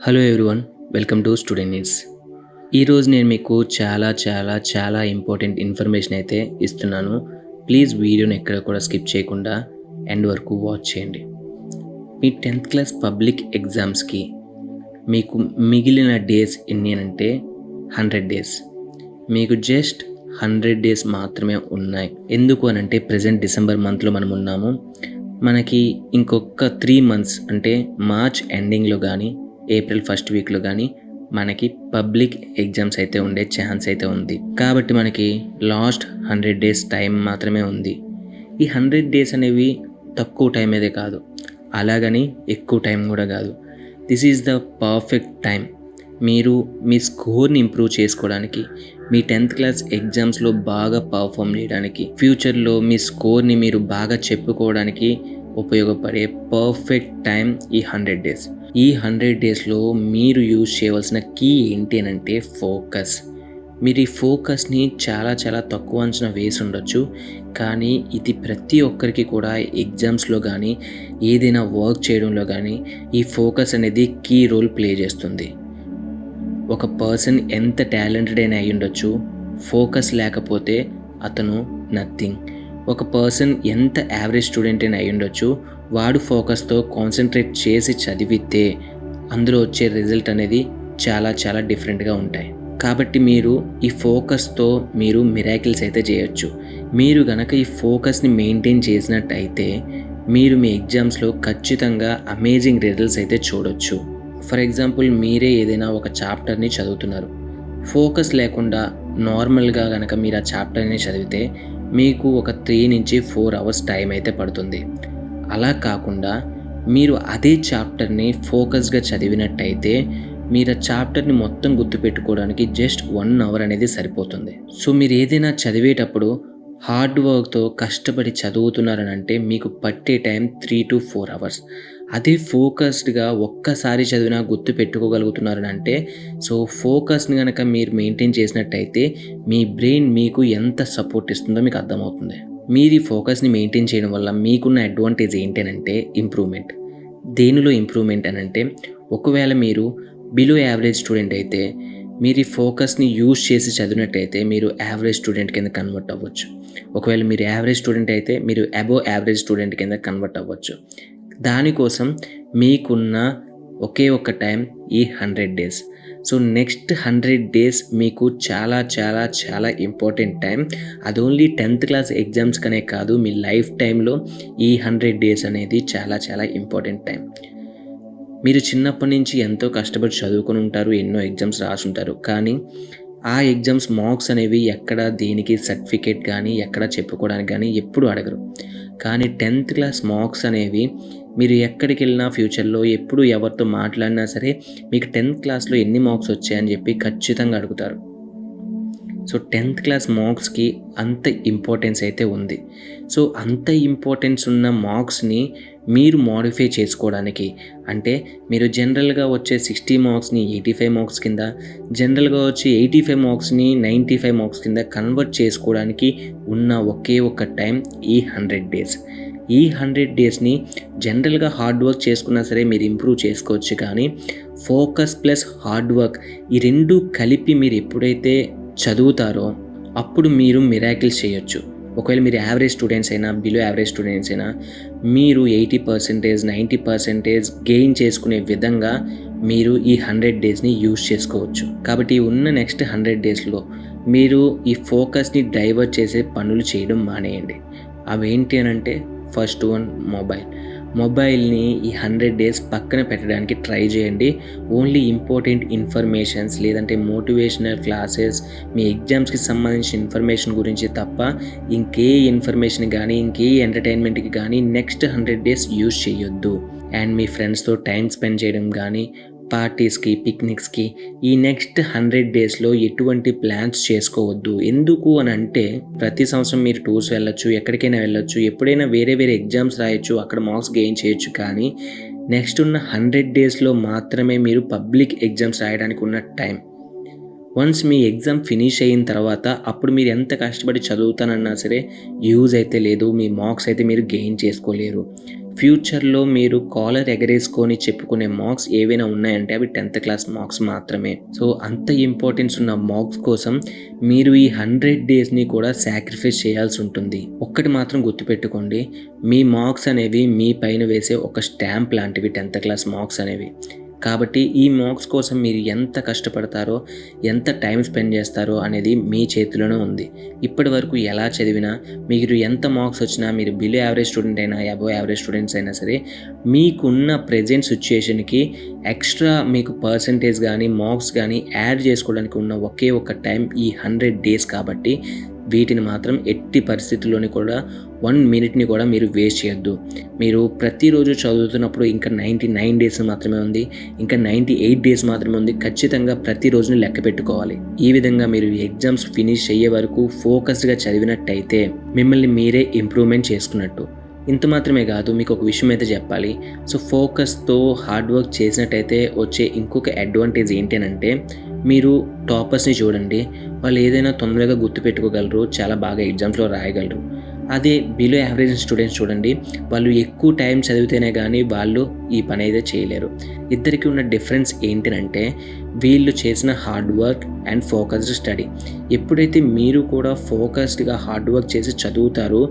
Hello everyone, welcome to student needs. ఈరోజు నేను మీకు చాలా ఇంపార్టెంట్ ఇన్ఫర్మేషన్ అయితే ఇస్తున్నాను. ప్లీజ్ వీడియోని ఎక్కడ కూడా స్కిప్ చేయకుండా ఎండ్ వరకు వాచ్ చేయండి. మీ 10th క్లాస్ పబ్లిక్ ఎగ్జామ్స్కి మీకు మిగిలిన డేస్ ఎన్ని అంటే 100 డేస్. మీకు జస్ట్ 100 డేస్ మాత్రమే ఉన్నాయి. ఎందుకు అనంటే ప్రజెంట్ డిసెంబర్ మంత్లో మనం ఉన్నాము. మనకి ఇంకొక 3 మంత్స్ అంటే మార్చ్ ఎండింగ్లో కానీ ఏప్రిల్ ఫస్ట్ వీక్లో కానీ మనకి పబ్లిక్ ఎగ్జామ్స్ అయితే ఉండే ఛాన్స్ అయితే ఉంది. కాబట్టి మనకి లాస్ట్ 100 డేస్ టైం మాత్రమే ఉంది. ఈ 100 డేస్ అనేవి తక్కువ టైం అయితే కాదు, అలాగని ఎక్కువ టైం కూడా కాదు. This is the perfect time. మీరు మీ స్కోర్ని ఇంప్రూవ్ చేసుకోవడానికి, మీ 10th క్లాస్ ఎగ్జామ్స్లో బాగా పర్ఫామ్ చేయడానికి, ఫ్యూచర్లో మీ స్కోర్ని మీరు బాగా చెప్పుకోవడానికి ఉపయోగపడే పర్ఫెక్ట్ టైం ఈ 100 డేస్. ఈ 100 డేస్లో మీరు యూజ్ చేయవలసిన కీ ఏంటి అంటే ఫోకస్. మీరు ఈ ఫోకస్ని చాలా తక్కువ అంచనా వేసి ఉండొచ్చు, కానీ ఇది ప్రతి ఒక్కరికి కూడా ఎగ్జామ్స్లో కానీ ఏదైనా వర్క్ చేయడంలో కానీ ఈ ఫోకస్ అనేది కీ రోల్ ప్లే చేస్తుంది. ఒక పర్సన్ ఎంత టాలెంటెడ్ అయినా అయి ఉండొచ్చు, ఫోకస్ లేకపోతే అతను నథింగ్. ఒక పర్సన్ ఎంత యావరేజ్ స్టూడెంట్ అయినా అయి ఉండొచ్చు, వాడు ఫోకస్తో కాన్సన్ట్రేట్ చేసి చదివితే అందులో వచ్చే రిజల్ట్ అనేది చాలా డిఫరెంట్గా ఉంటాయి. కాబట్టి మీరు ఈ ఫోకస్తో మీరు మిరాకిల్స్ అయితే చేయొచ్చు. మీరు గనక ఈ ఫోకస్ని మెయింటైన్ చేసినట్టయితే మీరు మీ ఎగ్జామ్స్లో ఖచ్చితంగా అమేజింగ్ రిజల్ట్స్ అయితే చూడొచ్చు. ఫర్ ఎగ్జాంపుల్, మీరే ఏదైనా ఒక చాప్టర్ని చదువుతున్నారు, ఫోకస్ లేకుండా నార్మల్గా కనుక మీరు ఆ చాప్టర్ని చదివితే మీకు ఒక 3 నుంచి 4 అవర్స్ టైం అయితే పడుతుంది. అలా కాకుండా మీరు అదే చాప్టర్ని ఫోకస్గా చదివినట్టయితే మీరు ఆ చాప్టర్ని మొత్తం గుర్తుపెట్టుకోవడానికి జస్ట్ 1 అవర్ అనేది సరిపోతుంది. సో మీరు ఏదైనా చదివేటప్పుడు హార్డ్ వర్క్తో కష్టపడి చదువుతున్నారని అంటే మీకు పట్టే టైం 3 to 4 అవర్స్. అదే ఫోకస్డ్గా ఒక్కసారి చదివినా గుర్తు పెట్టుకోగలుగుతున్నారని అంటే, సో ఫోకస్ని కనుక మీరు మెయింటైన్ చేసినట్టయితే మీ బ్రెయిన్ మీకు ఎంత సపోర్ట్ ఇస్తుందో మీకు అర్థమవుతుంది. మీరు ఈ ఫోకస్ని మెయింటైన్ చేయడం వల్ల మీకున్న అడ్వాంటేజ్ ఏంటంటే ఇంప్రూవ్మెంట్. దేనిలో ఇంప్రూవ్మెంట్ అని అంటే, ఒకవేళ మీరు బిలో యావరేజ్ స్టూడెంట్ అయితే మీరు ఈ ఫోకస్ని యూజ్ చేసి చదివినట్టయితే మీరు యావరేజ్ స్టూడెంట్ కింద కన్వర్ట్ అవ్వచ్చు. ఒకవేళ మీరు యావరేజ్ స్టూడెంట్ అయితే మీరు అబోవ్ యావరేజ్ స్టూడెంట్ కింద కన్వర్ట్ అవ్వచ్చు. దానికోసం మీకున్న ఒకే ఒక్క టైం ఈ 100 డేస్. సో నెక్స్ట్ 100 డేస్ మీకు చాలా ఇంపార్టెంట్ టైం. అది ఓన్లీ 10th క్లాస్ ఎగ్జామ్స్ కనే కాదు, మీ లైఫ్ టైంలో ఈ 100 డేస్ అనేది చాలా ఇంపార్టెంట్ టైం. మీరు చిన్నప్పటి నుంచి ఎంతో కష్టపడి చదువుకొని ఉంటారు, ఎన్నో ఎగ్జామ్స్ రాసుంటారు, కానీ ఆ ఎగ్జామ్స్ మార్క్స్ అనేవి ఎక్కడ దేనికి సర్టిఫికేట్ కానీ ఎక్కడ చెప్పుకోవడానికి కానీ ఎప్పుడు అడగరు. కానీ 10th క్లాస్ మార్క్స్ అనేవి మీరు ఎక్కడికి వెళ్ళినా ఫ్యూచర్లో ఎప్పుడు ఎవరితో మాట్లాడినా సరే మీకు 10th క్లాస్లో ఎన్ని మార్క్స్ వచ్చాయని చెప్పి ఖచ్చితంగా అడుగుతారు. సో 10th క్లాస్ మార్క్స్కి అంత ఇంపార్టెన్స్ అయితే ఉంది. సో అంత ఇంపార్టెన్స్ ఉన్న మార్క్స్ని మీరు మోడిఫై చేసుకోవడానికి, అంటే మీరు జనరల్గా వచ్చే 60 మార్క్స్ని 85 మార్క్స్ కింద, జనరల్గా వచ్చి 85 మార్క్స్ని 95 మార్క్స్ కింద కన్వర్ట్ చేసుకోవడానికి ఉన్న ఒకే ఒక్క టైం ఈ 100 డేస్. ఈ 100 డేస్ని జనరల్గా హార్డ్ వర్క్ చేసుకున్నా సరే మీరు ఇంప్రూవ్ చేసుకోవచ్చు, కానీ ఫోకస్ ప్లస్ హార్డ్ వర్క్ ఈ రెండు కలిపి మీరు ఎప్పుడైతే చదువుతారో అప్పుడు మీరు మిరాకిల్స్ చేయొచ్చు. ఒకవేళ మీరు యావరేజ్ స్టూడెంట్స్ అయినా బిలో యావరేజ్ స్టూడెంట్స్ అయినా మీరు 80%, 90% గెయిన్ చేసుకునే విధంగా మీరు ఈ 100 డేస్ని యూజ్ చేసుకోవచ్చు. కాబట్టి ఉన్న నెక్స్ట్ 100 డేస్లో మీరు ఈ ఫోకస్ని డైవర్ట్ చేసే పనులు చేయడం మానేయండి. అవేంటి అని అంటే, ఫస్ట్ వన్ మొబైల్ని ఈ 100 డేస్ పక్కన పెట్టడానికి ట్రై చేయండి. ఓన్లీ ఇంపార్టెంట్ ఇన్ఫర్మేషన్స్ లేదంటే మోటివేషనల్ క్లాసెస్, మీ ఎగ్జామ్స్కి సంబంధించిన ఇన్ఫర్మేషన్ గురించి తప్ప ఇంకే ఇన్ఫర్మేషన్ కానీ ఇంకే ఎంటర్టైన్మెంట్కి కానీ నెక్స్ట్ 100 డేస్ యూజ్ చేయొద్దు. అండ్ మీ ఫ్రెండ్స్తో టైం స్పెండ్ చేయడం కానీ పార్టీస్కి, పిక్నిక్స్కి ఈ నెక్స్ట్ 100 డేస్లో ఎటువంటి ప్లాన్స్ చేసుకోవద్దు. ఎందుకు అని అంటే, ప్రతి సంవత్సరం మీరు టూర్స్ వెళ్ళొచ్చు, ఎక్కడికైనా వెళ్ళొచ్చు, ఎప్పుడైనా వేరే ఎగ్జామ్స్ రాయొచ్చు, అక్కడ మార్క్స్ గెయిన్ చేయొచ్చు, కానీ నెక్స్ట్ ఉన్న 100 డేస్లో మాత్రమే మీరు పబ్లిక్ ఎగ్జామ్స్ రాయడానికి ఉన్న టైం. వన్స్ మీ ఎగ్జామ్ ఫినిష్ అయిన తర్వాత అప్పుడు మీరు ఎంత కష్టపడి చదువుతానన్నా సరే యూజ్ అయితే లేదు, మీ మార్క్స్ అయితే మీరు గెయిన్ చేసుకోలేరు. ఫ్యూచర్‌లో మీరు కాలర్ ఎగరేసుకొని చెప్పుకునే మార్క్స్ ఏవైనా ఉన్నాయంటే అవి 10థ్ క్లాస్ మార్క్స్ మాత్రమే. సో, అంత ఇంపార్టెన్స్ ఉన్న మార్క్స్ కోసం మీరు ఈ 100 డేస్‌ని కూడా సాక్రిఫైస్ చేయాల్సుంటుంది. ఒక్కటి మాత్రం గుర్తుపెట్టుకోండి. మీ మార్క్స్ అనేవి మీ పైన వేసే ఒక స్టాంప్ లాంటివి 10థ్ క్లాస్ మార్క్స్ అనేవి. కాబట్టి ఈ మార్క్స్ కోసం మీరు ఎంత కష్టపడతారో, ఎంత టైం స్పెండ్ చేస్తారో అనేది మీ చేతిలోనే ఉంది. ఇప్పటి వరకు ఎలా చదివినా, మీరు ఎంత మార్క్స్ వచ్చినా, మీరు బిలో యావరేజ్ స్టూడెంట్ అయినా, అబోవ్ యావరేజ్ స్టూడెంట్స్ అయినా సరే, మీకున్న ప్రెజెంట్ సిచ్యుయేషన్‌కి ఎక్స్ట్రా మీకు పర్సెంటేజ్ గానీ, మార్క్స్ గానీ యాడ్ చేసుకోవడానికి ఉన్న ఒకే ఒక టైం ఈ 100 డేస్ కాబట్టి వీటిని మాత్రం ఎట్టి పరిస్థితుల్లోని కూడా 1 మినిట్‌ని కూడా మీరు వేస్ట్ చేయొద్దు. మీరు ప్రతిరోజు చదువుతున్నప్పుడు ఇంకా 99 డేస్ మాత్రమే ఉంది. ఇంకా 98 డేస్ మాత్రమే ఉంది. ఖచ్చితంగా ప్రతి రోజుని లెక్క పెట్టుకోవాలి. ఈ విధంగా మీరు ఎగ్జామ్స్ ఫినిష్ అయ్యే వరకు ఫోకస్డ్‌గా చదివినట్టయితే మిమ్మల్ని మీరే ఇంప్రూవ్‌మెంట్ చేసుకున్నట్టు. ఇంత మాత్రమే కాదు, మీకు ఒక విషయం అయితే చెప్పాలి. సో, ఫోకస్‌తో హార్డ్ వర్క్ చేసినట్టయితే వచ్చే ఇంకొక అడ్వాంటేజ్ ఏంటి అనంటే, మీరు టాపర్స్‌ని చూడండి. వాళ్ళు ఏదైనా తొందరగా గుర్తుపెట్టుకోగలరు. చాలా బాగా ఎగ్జామ్స్‌లో రాయగలరు. అదే బిలో యావరేజ్ స్టూడెంట్స్ చూడండి. వాళ్ళు ఎక్కువ టైం చదివితేనే గానీ వాళ్ళు ఈ పని అయితే చేయలేరు. ఇద్దరికీ ఉన్న డిఫరెన్స్ ఏంటంటే వీళ్ళు చేసిన hard work and focused study. ఎప్పుడైతే మీరు కూడా ఫోకస్డ్‌గా హార్డ్ వర్క్ చేసి చదువుతారో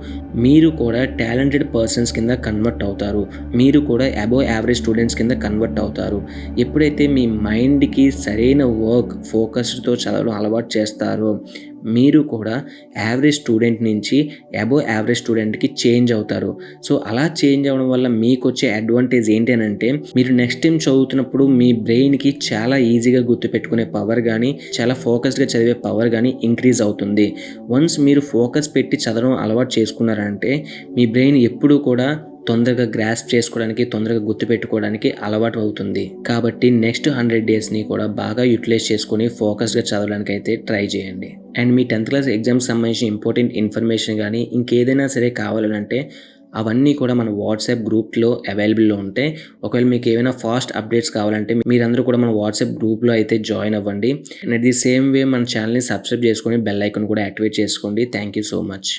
మీరు కూడా టాలెంటెడ్ పర్సన్స్ కింద కన్వర్ట్ అవుతారు. మీరు కూడా అబోవ్ యావరేజ్ స్టూడెంట్స్ కింద కన్వర్ట్ అవుతారు. ఎప్పుడైతే మీ మైండ్‌కి సరైన వర్క్ ఫోకస్డ్‌తో చదవడం అలవాటు చేస్తారో మీరు కూడా యావరేజ్ స్టూడెంట్ నుంచి అబోవ్ యావరేజ్ స్టూడెంట్‌కి చేంజ్ అవుతారు. సో, అలా చేంజ్ అవ్వడం వల్ల మీకొచ్చే అడ్వాంటేజ్ ఏంటి అనంటే మీరు నెక్స్ట్ టైం చదువుతున్నప్పుడు మీ బ్రెయిన్‌కి చాలా ఈజీగా గుర్తుపెట్టుకునే పవర్ గానీ, చాలా ఫోకస్డ్‌గా చదివే పవర్ గానీ ఇంక్రీజ్ అవుతుంది. వన్స్ మీరు ఫోకస్ పెట్టి చదవడం అలవాటు చేసుకున్నారంటే మీ బ్రెయిన్ ఎప్పుడూ కూడా తొందరగా గ్రాస్ప్ చేసుకోవడానికి, తొందరగా గుర్తుపెట్టుకోవడానికి అలవాటు అవుతుంది. కాబట్టి నెక్స్ట్ 100 డేస్‌ని కూడా బాగా యుటిలైజ్ చేసుకొని ఫోకస్డ్‌గా చదవడానికైతే ట్రై చేయండి. అండ్ మీ 10థ్ క్లాస్ ఎగ్జామ్స్‌కి సంబంధించిన ఇంపార్టెంట్ ఇన్ఫర్మేషన్ గానీ, ఇంకేదైనా సరే కావాలనంటే అవన్నీ కూడా మన వాట్సాప్ గ్రూప్‌లో అవైలబుల్‌లో ఉంటాయి. ఒకవేళ మీకు ఏమైనా ఫాస్ట్ అప్డేట్స్ కావాలంటే మీరందరూ కూడా మన వాట్సాప్ గ్రూప్‌లో అయితే జాయిన్ అవ్వండి. And at the same way మన ఛానల్‌ని సబ్స్క్రైబ్ చేసుకొని బెల్ ఐకాన్ కూడా యాక్టివేట్ చేసుకోండి. Thank you so much.